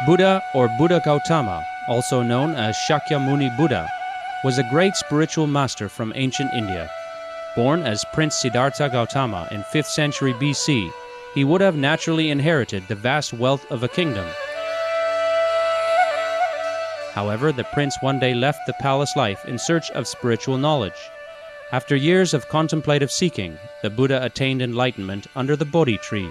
Buddha or Buddha Gautama, also known as Shakyamuni Buddha, was a great spiritual master from ancient India. Born as Prince Siddhartha Gautama in 5th century BC, he would have naturally inherited the vast wealth of a kingdom. However, the prince one day left the palace life in search of spiritual knowledge. After years of contemplative seeking, the Buddha attained enlightenment under the Bodhi tree.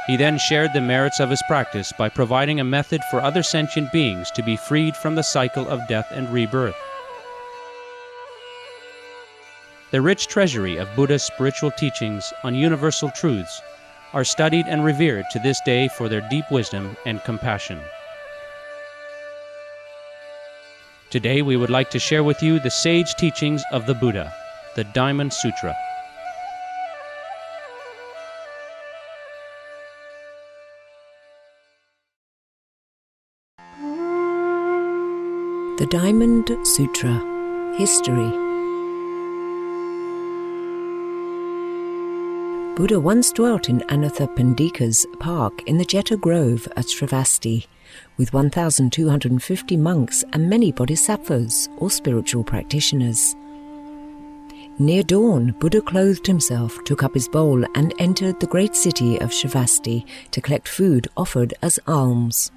He then shared the merits of his practice by providing a method for other sentient beings to be freed from the cycle of death and rebirth. The rich treasury of Buddha's spiritual teachings on universal truths are studied and revered to this day for their deep wisdom and compassion. Today we would like to share with you the sage teachings of the Buddha, the Diamond Sutra. The Diamond Sutra. History. Buddha once dwelt in Anathapindika's park in the Jeta Grove at Sravasti, with 1,250 monks and many bodhisattvas or spiritual practitioners. Near dawn, Buddha clothed himself, took up his bowl and entered the great city of Sravasti to collect food offered as alms.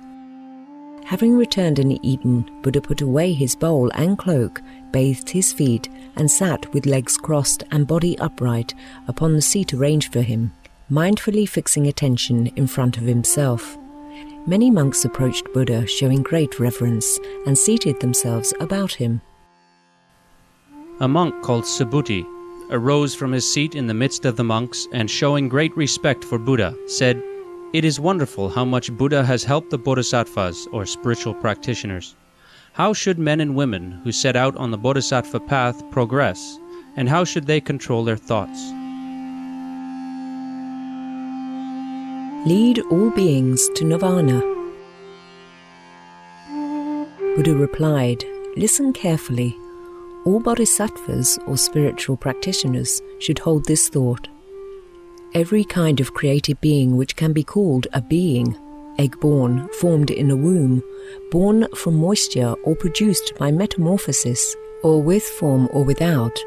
Having returned and eaten, Buddha put away his bowl and cloak, bathed his feet, and sat with legs crossed and body upright upon the seat arranged for him, mindfully fixing attention in front of himself. Many monks approached Buddha, showing great reverence, and seated themselves about him. A monk called Subhuti arose from his seat in the midst of the monks and, showing great respect for Buddha, said, "It is wonderful how much Buddha has helped the bodhisattvas or spiritual practitioners. How should men and women who set out on the bodhisattva path progress, and how should they control their thoughts?" Lead all beings to nirvana. Buddha replied, "Listen carefully. All bodhisattvas or spiritual practitioners should hold this thought. Every kind of created being which can be called a being, egg-born, formed in a womb, born from moisture or produced by metamorphosis, or with form or without,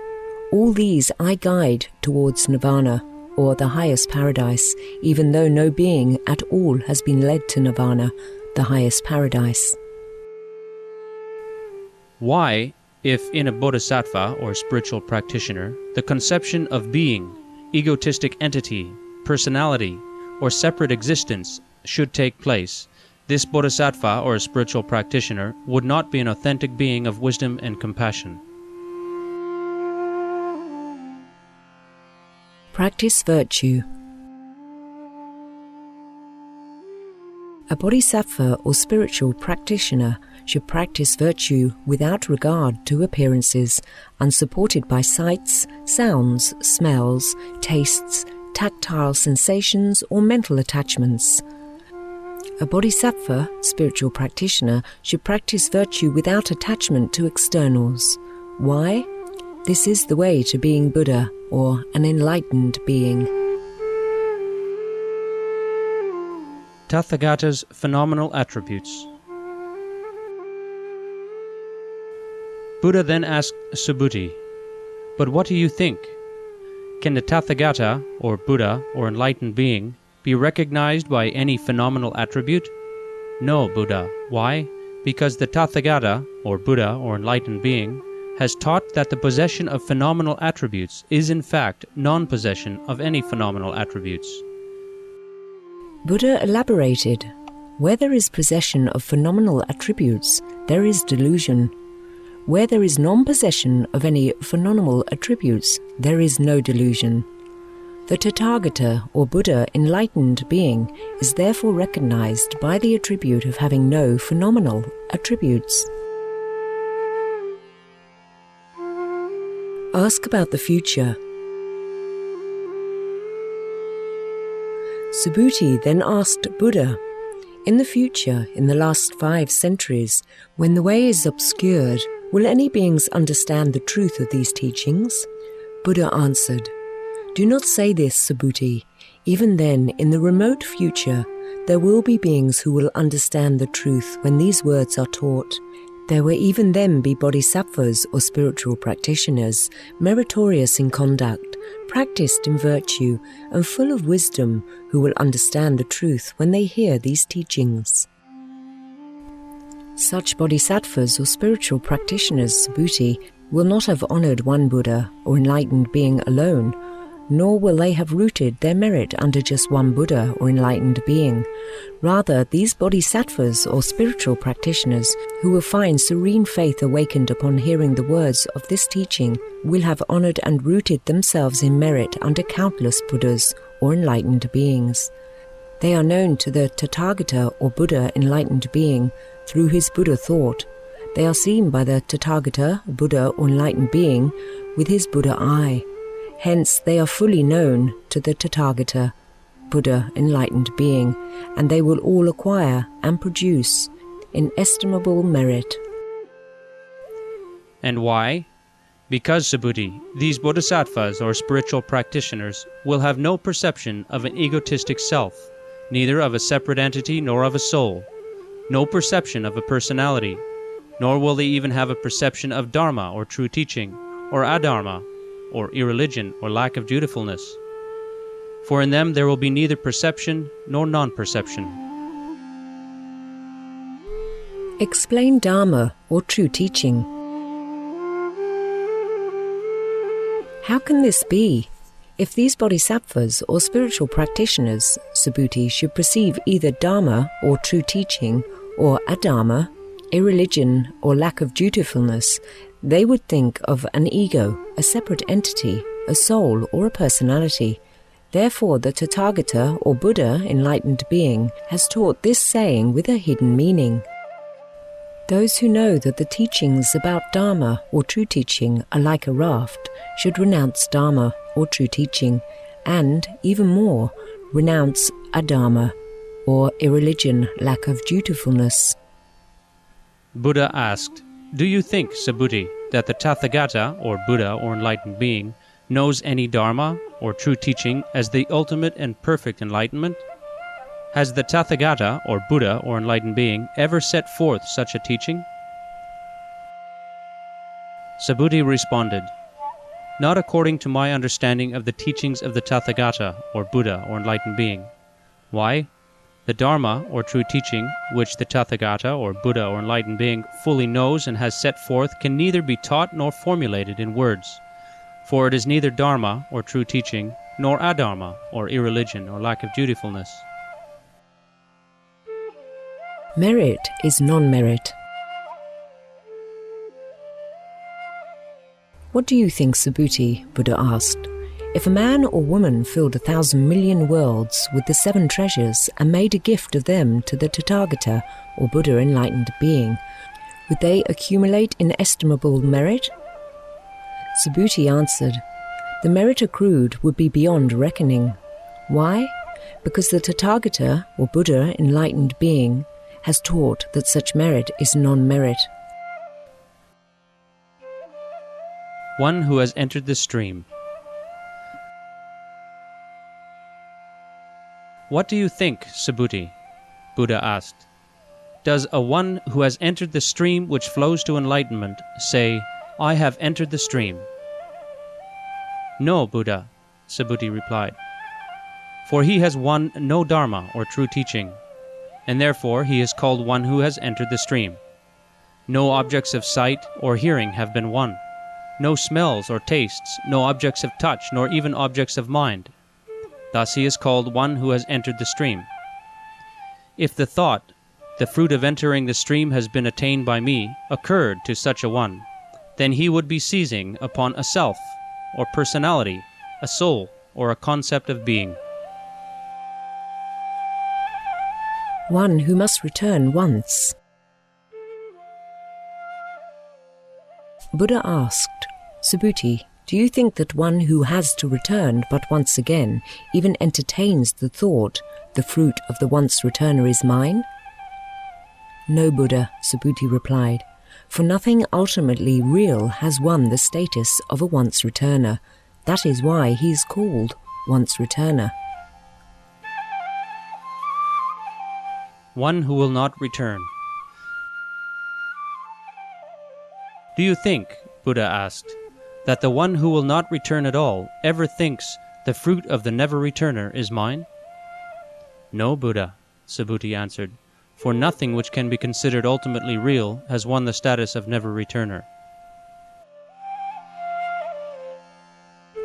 all these I guide towards nirvana, or the highest paradise, even though no being at all has been led to nirvana, the highest paradise." Why, if in a bodhisattva or spiritual practitioner, the conception of being, egotistic entity, personality, or separate existence should take place, this bodhisattva or spiritual practitioner would not be an authentic being of wisdom and compassion. Practice virtue. A bodhisattva or spiritual practitioner should practice virtue without regard to appearances, unsupported by sights, sounds, smells, tastes, tactile sensations, or mental attachments. A bodhisattva, spiritual practitioner, should practice virtue without attachment to externals. Why? This is the way to being Buddha, or an enlightened being. Tathagata's phenomenal attributes. Buddha then asked Subhuti, "But what do you think? Can the Tathagata, or Buddha, or enlightened being, be recognized by any phenomenal attribute?" "No, Buddha." Why? Because the Tathagata, or Buddha, or enlightened being, has taught that the possession of phenomenal attributes is in fact non-possession of any phenomenal attributes. Buddha elaborated, "Where there is possession of phenomenal attributes, there is delusion. Where there is non-possession of any phenomenal attributes, there is no delusion. The Tathagata, or Buddha, enlightened being, is therefore recognized by the attribute of having no phenomenal attributes." Ask about the future. Subhuti then asked Buddha, "In the future, in the last 5 centuries, when the way is obscured, will any beings understand the truth of these teachings?" Buddha answered, "Do not say this, Subhuti. Even then, in the remote future, there will be beings who will understand the truth when these words are taught. There will even then be bodhisattvas or spiritual practitioners, meritorious in conduct, practiced in virtue, and full of wisdom, who will understand the truth when they hear these teachings. Such bodhisattvas or spiritual practitioners, Subhuti, will not have honored one Buddha or enlightened being alone, nor will they have rooted their merit under just one Buddha or enlightened being. Rather, these bodhisattvas or spiritual practitioners who will find serene faith awakened upon hearing the words of this teaching will have honored and rooted themselves in merit under countless Buddhas or enlightened beings. They are known to the Tathagata or Buddha enlightened being through his Buddha thought. They are seen by the Tathagata, Buddha or enlightened being, with his Buddha eye. Hence, they are fully known to the Tathagata, Buddha enlightened being, and they will all acquire and produce inestimable merit. And why? Because, Subhuti, these bodhisattvas or spiritual practitioners will have no perception of an egotistic self, neither of a separate entity nor of a soul, no perception of a personality, nor will they even have a perception of dharma or true teaching, or adharma, or irreligion, or lack of dutifulness. For in them there will be neither perception nor non-perception. Explain Dharma or true teaching. How can this be? If these bodhisattvas or spiritual practitioners, Subhuti, should perceive either Dharma or true teaching, or adharma, irreligion or lack of dutifulness, they would think of an ego, a separate entity, a soul or a personality. Therefore the Tathagata or Buddha enlightened being has taught this saying with a hidden meaning. Those who know that the teachings about Dharma or true teaching are like a raft should renounce Dharma or true teaching, and, even more, renounce adharma or irreligion, lack of dutifulness. Buddha asked, "Do you think, Subhuti, that the Tathagata, or Buddha or enlightened being, knows any Dharma, or true teaching, as the ultimate and perfect enlightenment? Has the Tathagata, or Buddha or enlightened being, ever set forth such a teaching?" Subhuti responded, "Not according to my understanding of the teachings of the Tathagata, or Buddha or enlightened being. Why? The Dharma, or true teaching, which the Tathagata, or Buddha or enlightened being, fully knows and has set forth, can neither be taught nor formulated in words. For it is neither Dharma, or true teaching, nor adharma, or irreligion, or lack of dutifulness." Merit is non-merit. What do you think, Subhuti? Buddha asked. If a man or woman filled 1,000 million worlds with the 7 treasures and made a gift of them to the Tathagata, or Buddha enlightened being, would they accumulate inestimable merit? Subhuti answered, the merit accrued would be beyond reckoning. Why? Because the Tathagata, or Buddha enlightened being, has taught that such merit is non-merit. One who has entered the stream. What do you think, Subhuti? Buddha asked. Does a one who has entered the stream which flows to enlightenment say, "I have entered the stream"? No, Buddha, Subhuti replied. For he has won no dharma or true teaching, and therefore he is called one who has entered the stream. No objects of sight or hearing have been won, no smells or tastes, no objects of touch, nor even objects of mind. Thus he is called one who has entered the stream. If the thought, the fruit of entering the stream has been attained by me, occurred to such a one, then he would be seizing upon a self, or personality, a soul, or a concept of being. One who must return once. Buddha asked, Subhuti, do you think that one who has to return but once again even entertains the thought, the fruit of the once returner is mine? No, Buddha, Subhuti replied, for nothing ultimately real has won the status of a once returner. That is why he is called once returner. one who will not return. Do you think, Buddha asked, that the one who will not return at all ever thinks the fruit of the never-returner is mine? No, Buddha, Subhuti answered, for nothing which can be considered ultimately real has won the status of never-returner.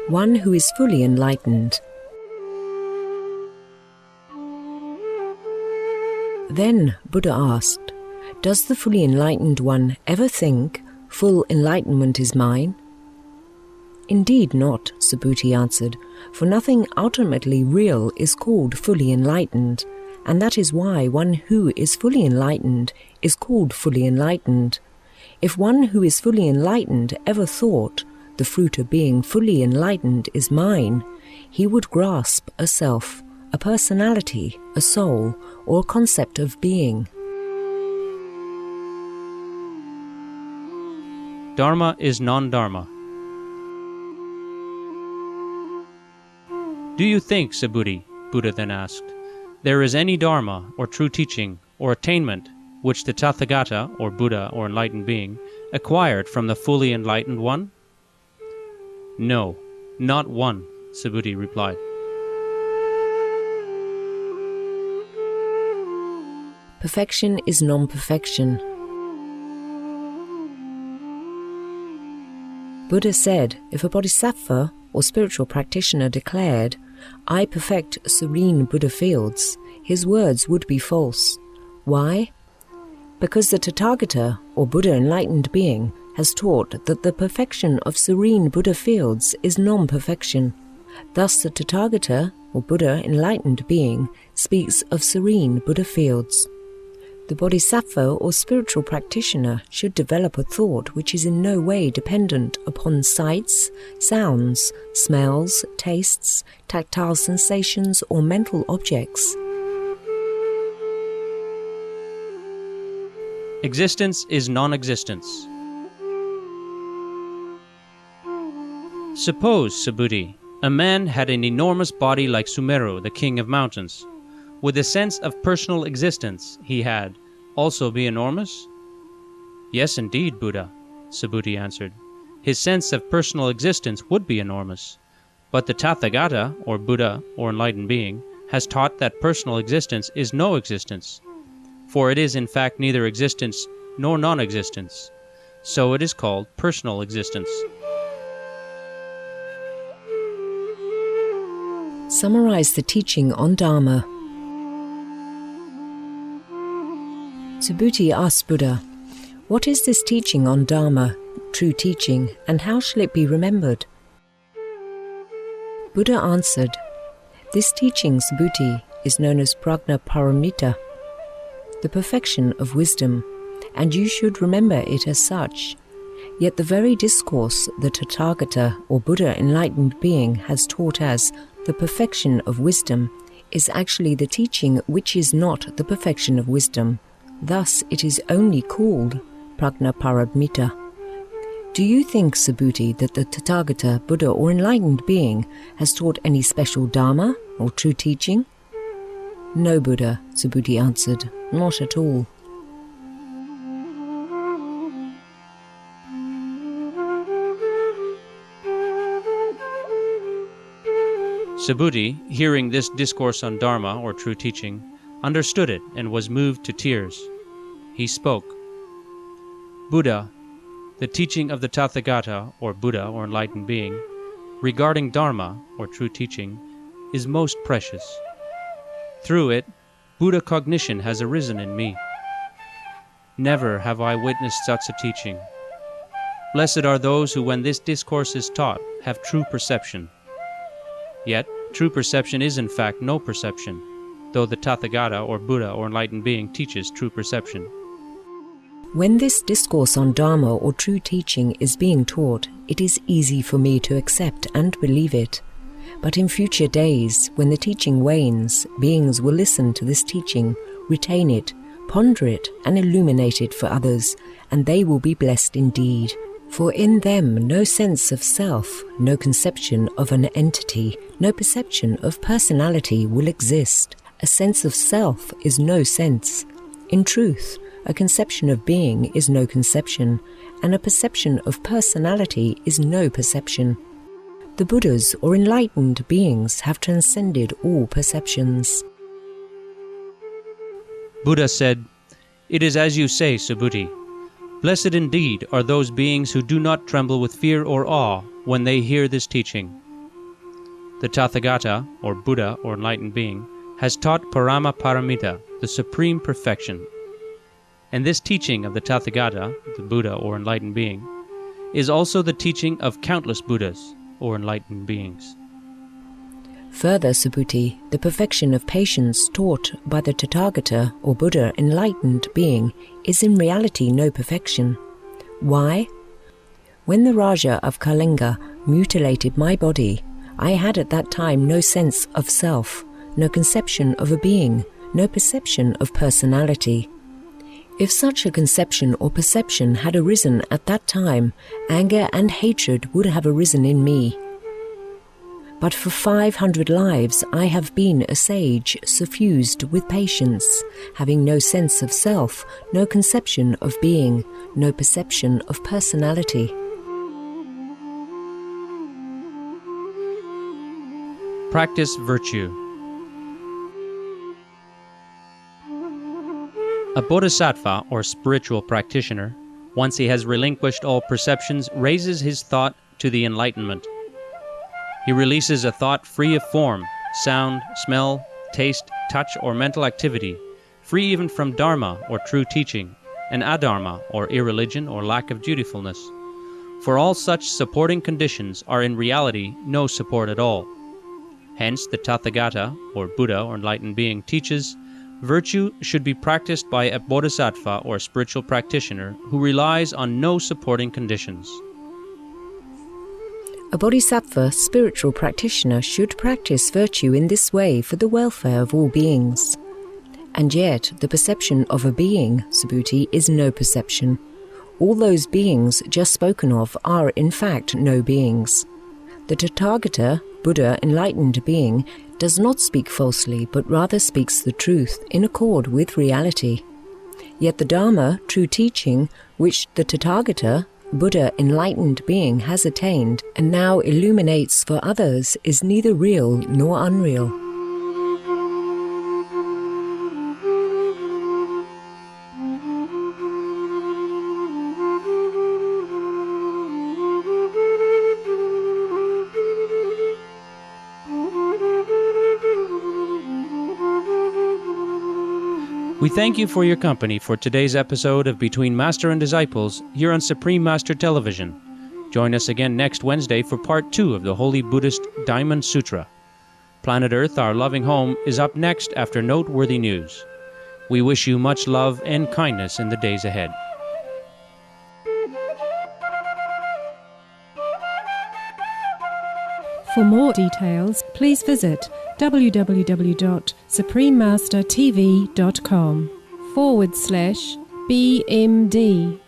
One who is fully enlightened. Then Buddha asked, does the fully enlightened one ever think, full enlightenment is mine? Indeed not, Subhuti answered, for nothing ultimately real is called fully enlightened, and that is why one who is fully enlightened is called fully enlightened. If one who is fully enlightened ever thought, the fruit of being fully enlightened is mine, he would grasp a self, a personality, a soul, or a concept of being. Dharma is non-dharma. Do you think, Subhuti, Buddha then asked, there is any dharma, or true teaching, or attainment, which the Tathagata, or Buddha, or enlightened being, acquired from the fully enlightened one? No, not one, Subhuti replied. Perfection is non-perfection. Buddha said, if a bodhisattva or spiritual practitioner declared, I perfect serene Buddha fields, his words would be false. Why? Because the Tathagata, or Buddha enlightened being, has taught that the perfection of serene Buddha fields is non-perfection. Thus the Tathagata, or Buddha enlightened being, speaks of serene Buddha fields. The bodhisattva or spiritual practitioner should develop a thought which is in no way dependent upon sights, sounds, smells, tastes, tactile sensations, or mental objects. Existence is non-existence. Suppose, Subhuti, a man had an enormous body like Sumeru, the king of mountains. Would the sense of personal existence he had also be enormous? Yes, indeed, Buddha, Subhuti answered. His sense of personal existence would be enormous. But the Tathagata, or Buddha, or enlightened being, has taught that personal existence is no existence, for it is in fact neither existence nor non-existence. So it is called personal existence. Summarize the teaching on Dharma. Subhuti asked Buddha, what is this teaching on Dharma, true teaching, and how shall it be remembered? Buddha answered, this teaching, Subhuti, is known as Prajna Paramita, the perfection of wisdom, and you should remember it as such. Yet the very discourse the Tathagata, or Buddha enlightened being, has taught as the perfection of wisdom is actually the teaching which is not the perfection of wisdom. Thus it is only called Prajna Paramita. Do you think, Subhuti, that the Tathagata, Buddha, or enlightened being has taught any special Dharma, or true teaching? No, Buddha, Subhuti answered, not at all. Subhuti, hearing this discourse on Dharma, or true teaching, understood it and was moved to tears. He spoke, Buddha, the teaching of the Tathagata, or Buddha, or enlightened being, regarding Dharma, or true teaching, is most precious. Through it, Buddha cognition has arisen in me. Never have I witnessed such a teaching. Blessed are those who, when this discourse is taught, have true perception. Yet, true perception is in fact no perception, though the Tathagata, or Buddha, or enlightened being teaches true perception. When this discourse on Dharma, or true teaching, is being taught, it is easy for me to accept and believe it. But in future days, when the teaching wanes, beings will listen to this teaching, retain it, ponder it, and illuminate it for others, and they will be blessed indeed. For in them no sense of self, no conception of an entity, no perception of personality will exist, a sense of self is no sense. In truth, a conception of being is no conception, and a perception of personality is no perception. The Buddhas or enlightened beings have transcended all perceptions. Buddha said, "It is as you say, Subhuti. Blessed indeed are those beings who do not tremble with fear or awe when they hear this teaching." The Tathagata, or Buddha or enlightened being, has taught Parama Paramita, the supreme perfection. And this teaching of the Tathagata, the Buddha or enlightened being, is also the teaching of countless Buddhas or enlightened beings. Further, Subhuti, the perfection of patience taught by the Tathagata or Buddha enlightened being is in reality no perfection. Why? When the Raja of Kalinga mutilated my body, I had at that time no sense of self, no conception of a being, no perception of personality. If such a conception or perception had arisen at that time, anger and hatred would have arisen in me. But for 500 lives I have been a sage suffused with patience, having no sense of self, no conception of being, no perception of personality. Practice virtue. A bodhisattva, or spiritual practitioner, once he has relinquished all perceptions, raises his thought to the enlightenment. He releases a thought free of form, sound, smell, taste, touch, or mental activity, free even from dharma, or true teaching, and adharma, or irreligion or lack of dutifulness. For all such supporting conditions are in reality no support at all. Hence, the Tathagata, or Buddha or enlightened being, teaches virtue should be practiced by a bodhisattva or spiritual practitioner who relies on no supporting conditions. A bodhisattva spiritual practitioner should practice virtue in this way for the welfare of all beings. And yet, the perception of a being, Subhuti, is no perception. All those beings just spoken of are in fact no beings. The Tathagata, Buddha enlightened being, does not speak falsely, but rather speaks the truth in accord with reality. Yet the Dharma, true teaching, which the Tathagata, Buddha enlightened being has attained and now illuminates for others, is neither real nor unreal. We thank you for your company for today's episode of Between Master and Disciples here on Supreme Master Television. Join us again next Wednesday for Part 2 of the Holy Buddhist Diamond Sutra. Planet Earth, our loving home, is up next after noteworthy news. We wish you much love and kindness in the days ahead. For more details, please visit www.suprememastertv.com/BMD